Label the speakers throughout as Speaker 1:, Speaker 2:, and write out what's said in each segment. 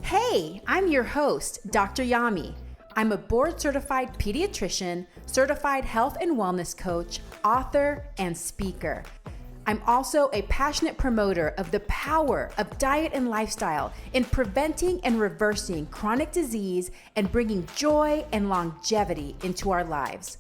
Speaker 1: Hey, I'm your host, Dr. Yami. I'm a board certified pediatrician, certified health and wellness coach, author, and speaker. I'm also a passionate promoter of the power of diet and lifestyle in preventing and reversing chronic disease and bringing joy and longevity into our lives.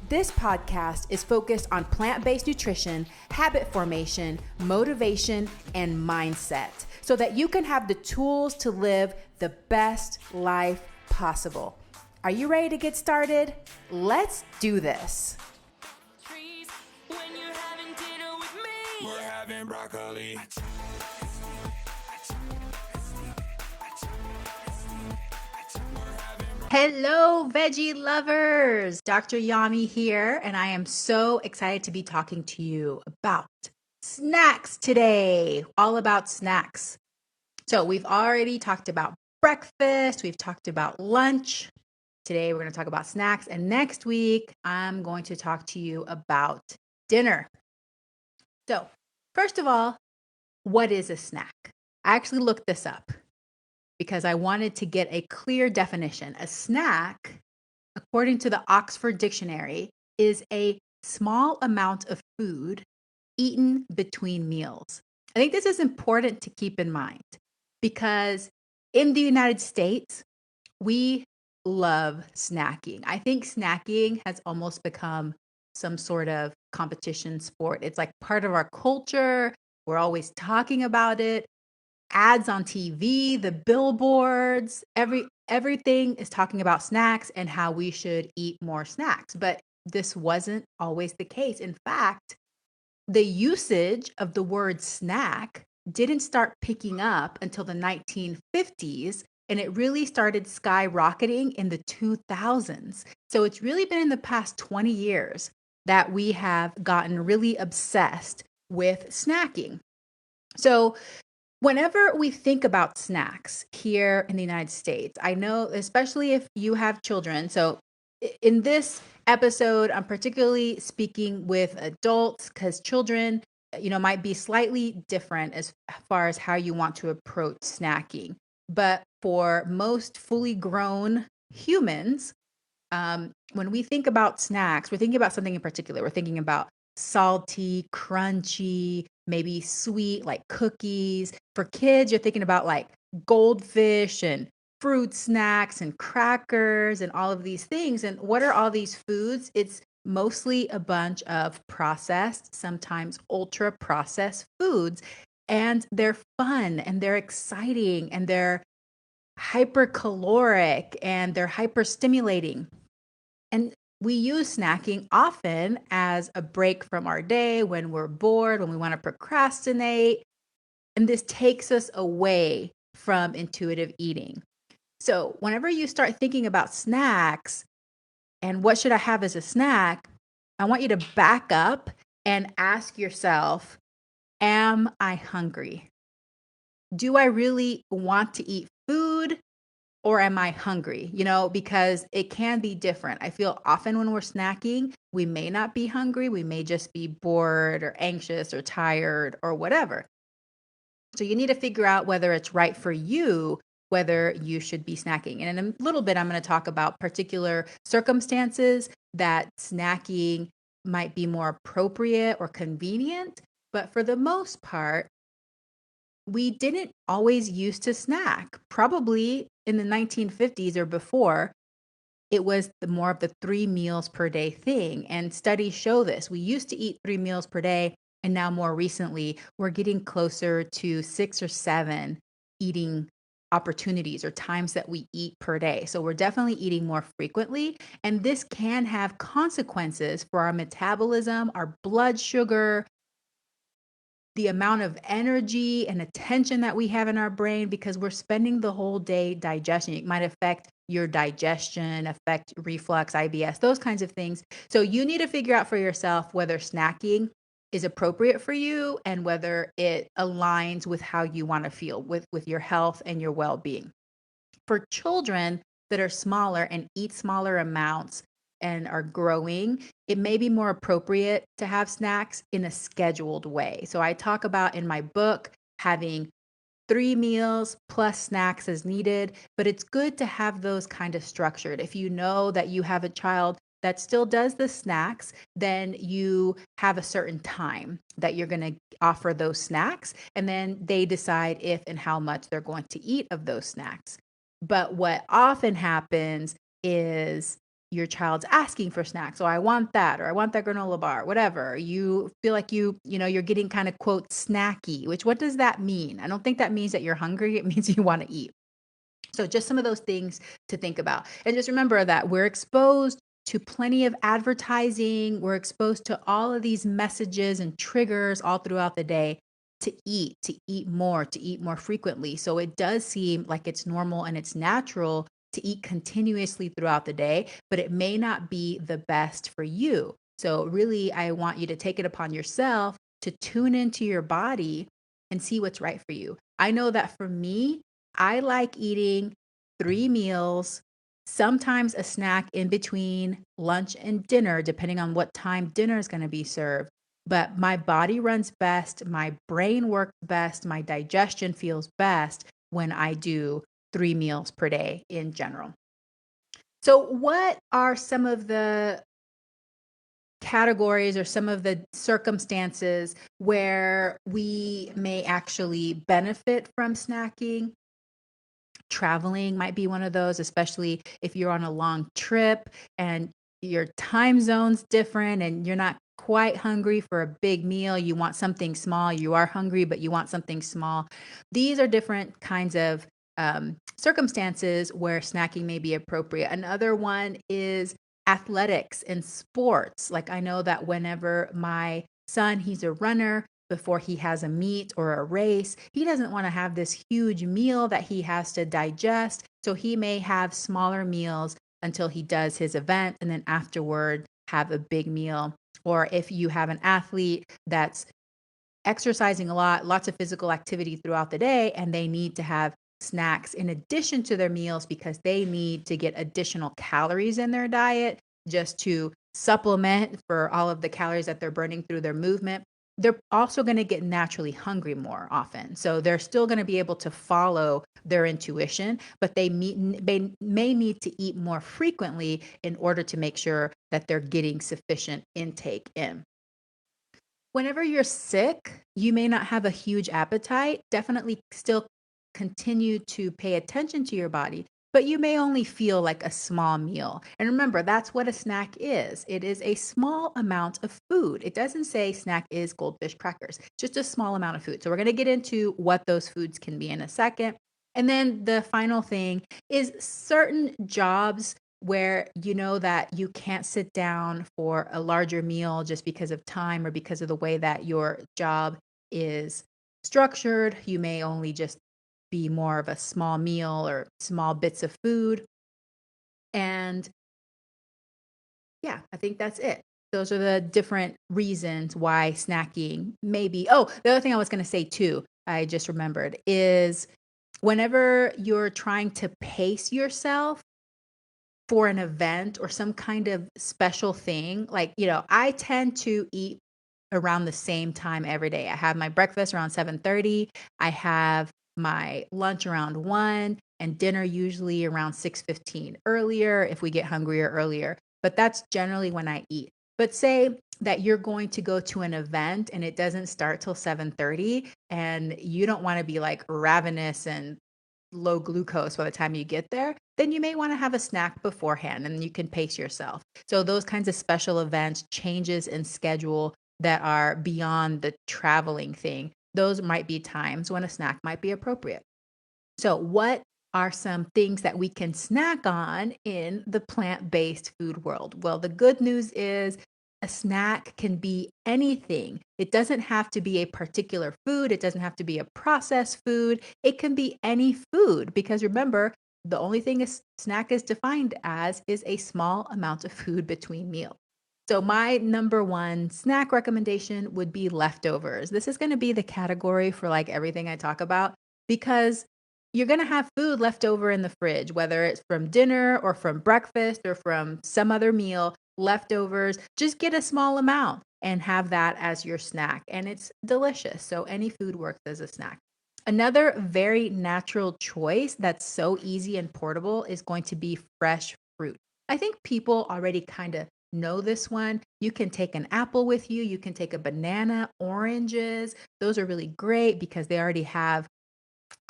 Speaker 1: This podcast is focused on plant-based nutrition, habit formation, motivation, and mindset so that you can have the tools to live the best life possible. Are you ready to get started? Let's do this.
Speaker 2: We're having broccoli.
Speaker 1: Hello, veggie lovers. Dr. Yami here, and I am so excited to be talking to you about snacks today. All about snacks. So we've already talked about breakfast. We've talked about lunch. Today we're going to talk about snacks. And next week, I'm going to talk to you about dinner. So first of all, what is a snack? I actually looked this up because I wanted to get a clear definition. A snack, according to the Oxford Dictionary, is a small amount of food eaten between meals. I think this is important to keep in mind because in the United States, we love snacking. I think snacking has almost become some sort of competition sport. It's like part of our culture. We're always talking about it. Ads on TV, the billboards, everything is talking about snacks and how we should eat more snacks. But this wasn't always the case. In fact, the usage of the word snack didn't start picking up until the 1950s, and it really started skyrocketing in the 2000s. So it's really been in the past 20 years that we have gotten really obsessed with snacking. So whenever we think about snacks here in the United States, I know, especially if you have children. So in this episode, I'm particularly speaking with adults because children, might be slightly different as far as how you want to approach snacking. But for most fully grown humans, when we think about snacks, we're thinking about something in particular. We're thinking about salty, crunchy, maybe sweet, like cookies. For kids, you're thinking about like goldfish and fruit snacks and crackers and all of these things. And what are all these foods? It's mostly a bunch of processed, sometimes ultra processed foods. And they're fun and they're exciting and they're hypercaloric and they're hyperstimulating. And we use snacking often as a break from our day when we're bored, when we want to procrastinate. And this takes us away from intuitive eating. So, whenever you start thinking about snacks and what should I have as a snack, I want you to back up and ask yourself, am I hungry? Do I really want to eat food? Or am I hungry? Because it can be different. I feel often when we're snacking, we may not be hungry. We may just be bored or anxious or tired or whatever. So you need to figure out whether it's right for you, whether you should be snacking. And in a little bit, I'm going to talk about particular circumstances that snacking might be more appropriate or convenient. But for the most part, we didn't always used to snack. Probably in the 1950s or before, it was more of the 3 meals per day thing. And studies show this. We used to eat 3 meals per day. And now more recently, we're getting closer to 6 or 7 eating opportunities or times that we eat per day. So we're definitely eating more frequently. And this can have consequences for our metabolism, our blood sugar, the amount of energy and attention that we have in our brain because we're spending the whole day digesting. It might affect your digestion, affect reflux, IBS, those kinds of things. So you need to figure out for yourself whether snacking is appropriate for you and whether it aligns with how you want to feel with your health and your well-being. For children that are smaller and eat smaller amounts and are growing, it may be more appropriate to have snacks in a scheduled way. So I talk about in my book having 3 meals plus snacks as needed, but it's good to have those kind of structured. If you know that you have a child that still does the snacks, then you have a certain time that you're going to offer those snacks, and then they decide if and how much they're going to eat of those snacks. But what often happens is your child's asking for snacks. So I want that, or I want that granola bar, whatever. You feel like you're getting kind of quote snacky, which what does that mean? I don't think that means that you're hungry. It means you want to eat. So just some of those things to think about. And just remember that we're exposed to plenty of advertising. We're exposed to all of these messages and triggers all throughout the day to eat more, to eat more frequently. So it does seem like it's normal and it's natural to eat continuously throughout the day, but it may not be the best for you. So really, I want you to take it upon yourself to tune into your body and see what's right for you. I know that for me, I like eating 3 meals, sometimes a snack in between lunch and dinner, depending on what time dinner is gonna be served. But my body runs best, my brain works best, my digestion feels best when I do 3 meals per day in general. So, what are some of the categories or some of the circumstances where we may actually benefit from snacking? Traveling might be one of those, especially if you're on a long trip and your time zone's different and you're not quite hungry for a big meal. You want something small. You are hungry, but you want something small. These are different kinds of circumstances where snacking may be appropriate. Another one is athletics and sports. Like I know that whenever my son, he's a runner, before he has a meet or a race. He doesn't want to have this huge meal that he has to digest. So he may have smaller meals until he does his event and then afterward have a big meal. Or if you have an athlete that's exercising a lot, lots of physical activity throughout the day, and they need to have snacks in addition to their meals because they need to get additional calories in their diet just to supplement for all of the calories that they're burning through their movement. They're also going to get naturally hungry more often. So they're still going to be able to follow their intuition, but they may need to eat more frequently in order to make sure that they're getting sufficient intake in. Whenever you're sick, you may not have a huge appetite. Definitely still continue to pay attention to your body, but you may only feel like a small meal. And remember, that's what a snack is. It is a small amount of food. It doesn't say snack is goldfish crackers, just a small amount of food. So we're going to get into what those foods can be in a second. And then the final thing is certain jobs where you know that you can't sit down for a larger meal just because of time or because of the way that your job is structured. You may only just be more of a small meal or small bits of food. And yeah, I think that's it. Those are the different reasons why snacking may be. Oh, the other thing I was going to say too, I just remembered is whenever you're trying to pace yourself for an event or some kind of special thing, like, I tend to eat around the same time every day. I have my breakfast around 7:30, I have my lunch around 1, and dinner usually around 6:15, earlier if we get hungrier earlier, but that's generally when I eat. But say that you're going to go to an event and it doesn't start till 7:30 and you don't wanna be, like, ravenous and low glucose by the time you get there, then you may want to have a snack beforehand and you can pace yourself. So those kinds of special events, changes in schedule that are beyond the traveling thing, those might be times when a snack might be appropriate. So, what are some things that we can snack on in the plant based food world? Well, the good news is a snack can be anything. It doesn't have to be a particular food, it doesn't have to be a processed food. It can be any food because remember, the only thing a snack is defined as is a small amount of food between meals. So, my number one snack recommendation would be leftovers. This is going to be the category for like everything I talk about because you're going to have food left over in the fridge, whether it's from dinner or from breakfast or from some other meal, leftovers. Just get a small amount and have that as your snack. And it's delicious. So any food works as a snack. Another very natural choice that's so easy and portable is going to be fresh fruit. I think people already kind of know this one. You can take an apple with you, you can take a banana, oranges. Those are really great because they already have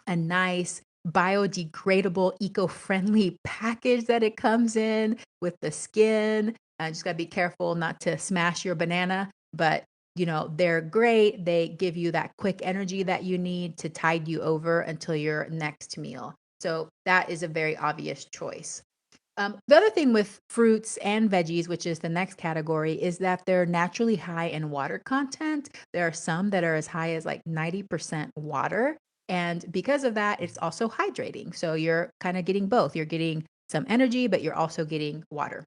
Speaker 1: a nice biodegradable, eco-friendly package that it comes in with the skin. Just got to be careful not to smash your banana, but they're great. They give you that quick energy that you need to tide you over until your next meal. So that is a very obvious choice. The other thing with fruits and veggies, which is the next category, is that they're naturally high in water content. There are some that are as high as like 90% water. And because of that, it's also hydrating. So you're kind of getting both. You're getting some energy, but you're also getting water.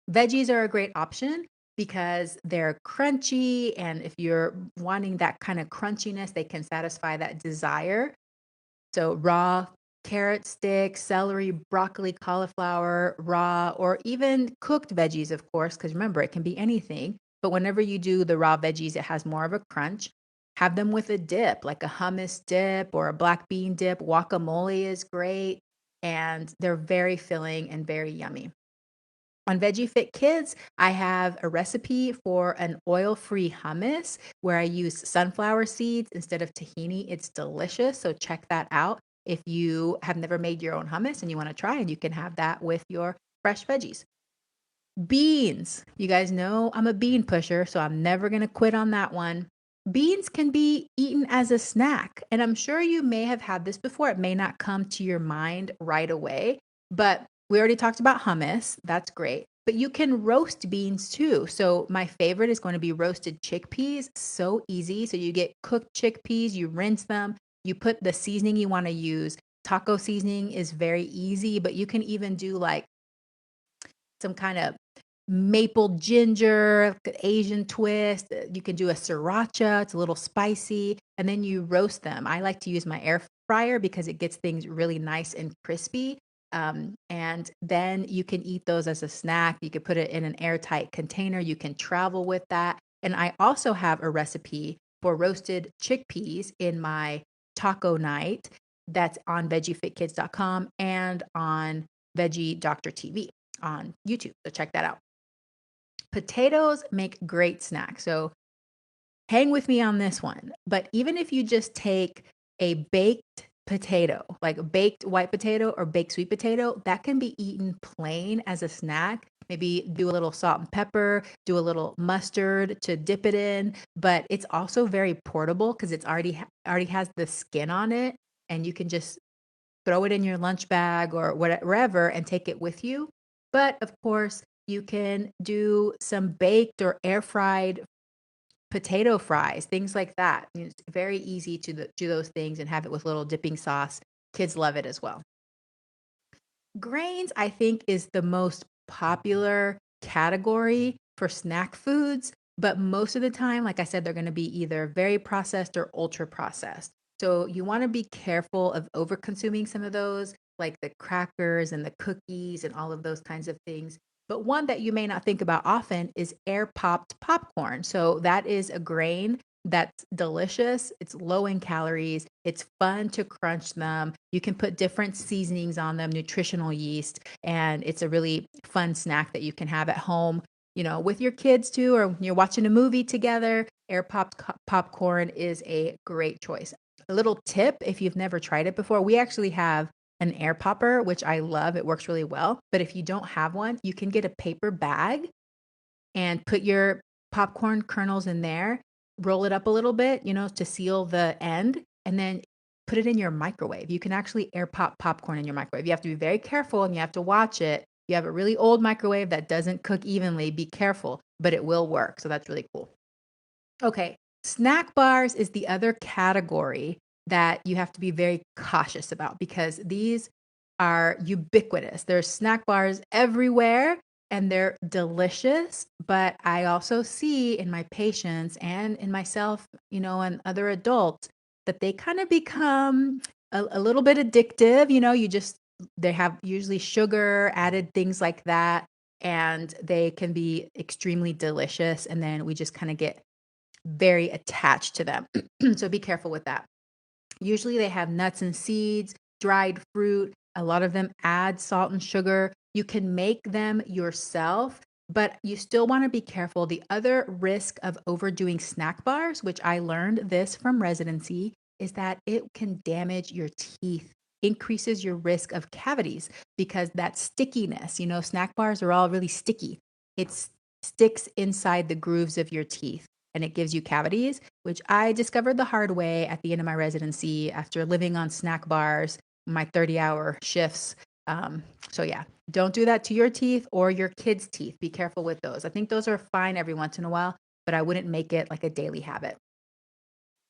Speaker 1: Veggies are a great option because they're crunchy. And if you're wanting that kind of crunchiness, they can satisfy that desire. So raw carrot sticks, celery, broccoli, cauliflower, raw, or even cooked veggies, of course, because remember, it can be anything. But whenever you do the raw veggies, it has more of a crunch. Have them with a dip, like a hummus dip or a black bean dip. Guacamole is great, and they're very filling and very yummy. On Veggie Fit Kids, I have a recipe for an oil-free hummus where I use sunflower seeds instead of tahini. It's delicious, so check that out. If you have never made your own hummus and you want to try, and you can have that with your fresh veggies. Beans. You guys know I'm a bean pusher, so I'm never going to quit on that one. Beans can be eaten as a snack, and I'm sure you may have had this before. It may not come to your mind right away, but we already talked about hummus. That's great. But you can roast beans too. So, my favorite is going to be roasted chickpeas. So easy. So, you get cooked chickpeas, you rinse them, you put the seasoning you want to use. Taco seasoning is very easy, but you can even do like some kind of maple ginger, Asian twist. You can do a sriracha. It's a little spicy, and then you roast them. I like to use my air fryer because it gets things really nice and crispy. And then you can eat those as a snack. You could put it in an airtight container. You can travel with that. And I also have a recipe for roasted chickpeas in my taco night that's on veggiefitkids.com and on Veggie Doctor TV on YouTube. So check that out. Potatoes make great snacks. So hang with me on this one. But even if you just take a baked potato, like a baked white potato or baked sweet potato, that can be eaten plain as a snack. Maybe do a little salt and pepper, do a little mustard to dip it in, but it's also very portable because it's already has the skin on it, and you can just throw it in your lunch bag or wherever and take it with you. But of course, you can do some baked or air fried potato fries, things like that. It's very easy to do those things and have it with little dipping sauce. Kids love it as well. Grains, I think, is the most popular category for snack foods, but most of the time, like I said, they're going to be either very processed or ultra processed. So you want to be careful of over consuming some of those, like the crackers and the cookies and all of those kinds of things. But one that you may not think about often is air popped popcorn. So that is a grain that's delicious. It's low in calories. It's fun to crunch them. You can put different seasonings on them, nutritional yeast, and it's a really fun snack that you can have at home, with your kids too, or when you're watching a movie together. Air popped popcorn is a great choice. A little tip if you've never tried it before, we actually have an air popper, which I love. It works really well. But if you don't have one, you can get a paper bag and put your popcorn kernels in there, roll it up a little bit, to seal the end, and then put it in your microwave. You can actually air pop popcorn in your microwave. You have to be very careful and you have to watch it. You have a really old microwave that doesn't cook evenly, be careful, but it will work. So that's really cool. Okay, snack bars is the other category that you have to be very cautious about because these are ubiquitous. There's snack bars everywhere and they're delicious, but I also see in my patients and in myself, and other adults that they kind of become a little bit addictive. They have usually sugar, added things like that, and they can be extremely delicious. And then we just kind of get very attached to them. So be careful with that. Usually they have nuts and seeds, dried fruit. A lot of them add salt and sugar. You can make them yourself, but you still want to be careful. The other risk of overdoing snack bars, which I learned this from residency, is that it can damage your teeth, increases your risk of cavities because that stickiness, snack bars are all really sticky. It sticks inside the grooves of your teeth and it gives you cavities, which I discovered the hard way at the end of my residency after living on snack bars, my 30-hour shifts. So yeah, don't do that to your teeth or your kids' teeth. Be careful with those. I think those are fine every once in a while, but I wouldn't make it like a daily habit.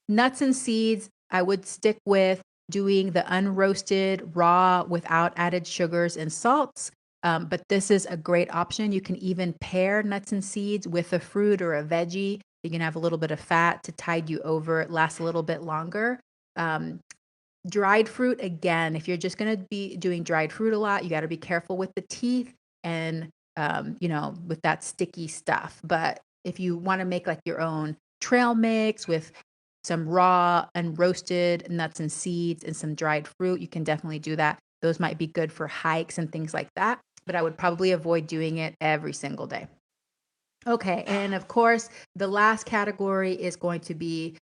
Speaker 1: Nuts and seeds, I would stick with doing the unroasted, raw, without added sugars and salts. But this is a great option. You can even pair nuts and seeds with a fruit or a veggie. You can have a little bit of fat to tide you over. It lasts a little bit longer. Dried fruit, again, if you're just going to be doing dried fruit a lot, you got to be careful with the teeth and, with that sticky stuff. But if you want to make like your own trail mix with some raw and roasted nuts and seeds and some dried fruit, you can definitely do that. Those might be good for hikes and things like that, but I would probably avoid doing it every single day. Okay, and of course, the last category is going to be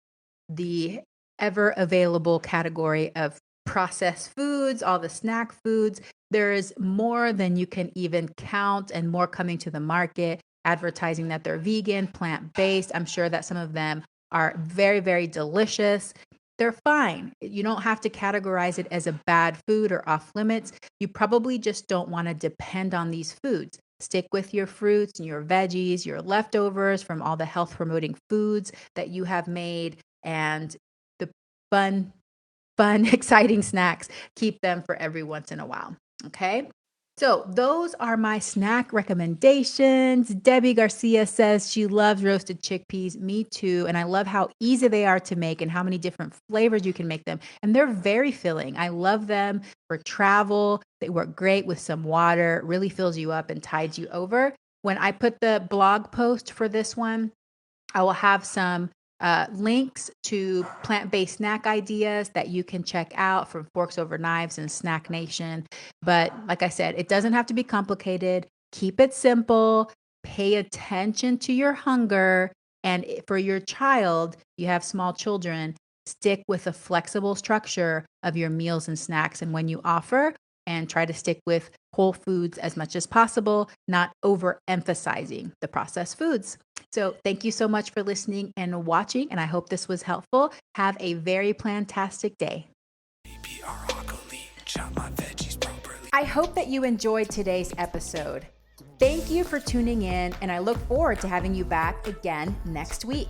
Speaker 1: the ever available category of processed foods, all the snack foods. There is more than you can even count and more coming to the market, advertising that they're vegan, plant-based. I'm sure that some of them are very, very delicious. They're fine. You don't have to categorize it as a bad food or off limits. You probably just don't want to depend on these foods. Stick with your fruits and your veggies, your leftovers from all the health promoting foods that you have made, and the fun, exciting snacks. Keep them for every once in a while. Okay. So those are my snack recommendations. Debbie Garcia says she loves roasted chickpeas. Me too. And I love how easy they are to make and how many different flavors you can make them. And they're very filling. I love them for travel. They work great with some water, really fills you up and tides you over. When I put the blog post for this one, I will have some links to plant-based snack ideas that you can check out from Forks Over Knives and Snack Nation. But like I said, it doesn't have to be complicated. Keep it simple. Pay attention to your hunger. And for your child, you have small children, stick with a flexible structure of your meals and snacks. And when you offer, and try to stick with whole foods as much as possible, not overemphasizing the processed foods. So thank you so much for listening and watching, and I hope this was helpful. Have a very plantastic day. I hope that you enjoyed today's episode. Thank you for tuning in, and I look forward to having you back again next week.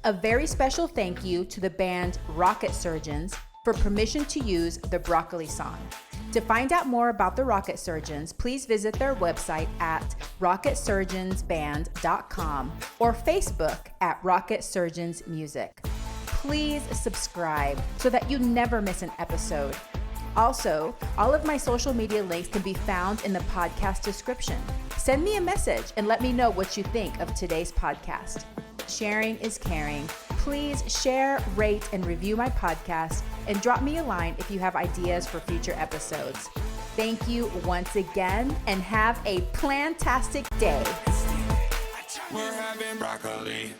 Speaker 1: A very special thank you to the band Rocket Surgeons for permission to use the Broccoli song. To find out more about the Rocket Surgeons, please visit their website at rocketsurgeonsband.com or Facebook at Rocket Surgeons Music. Please subscribe so that you never miss an episode. Also, all of my social media links can be found in the podcast description. Send me a message and let me know what you think of today's podcast. Sharing is caring. Please share, rate, and review my podcast, and drop me a line if you have ideas for future episodes. Thank you once again, and have a plantastic day.
Speaker 2: We're having broccoli.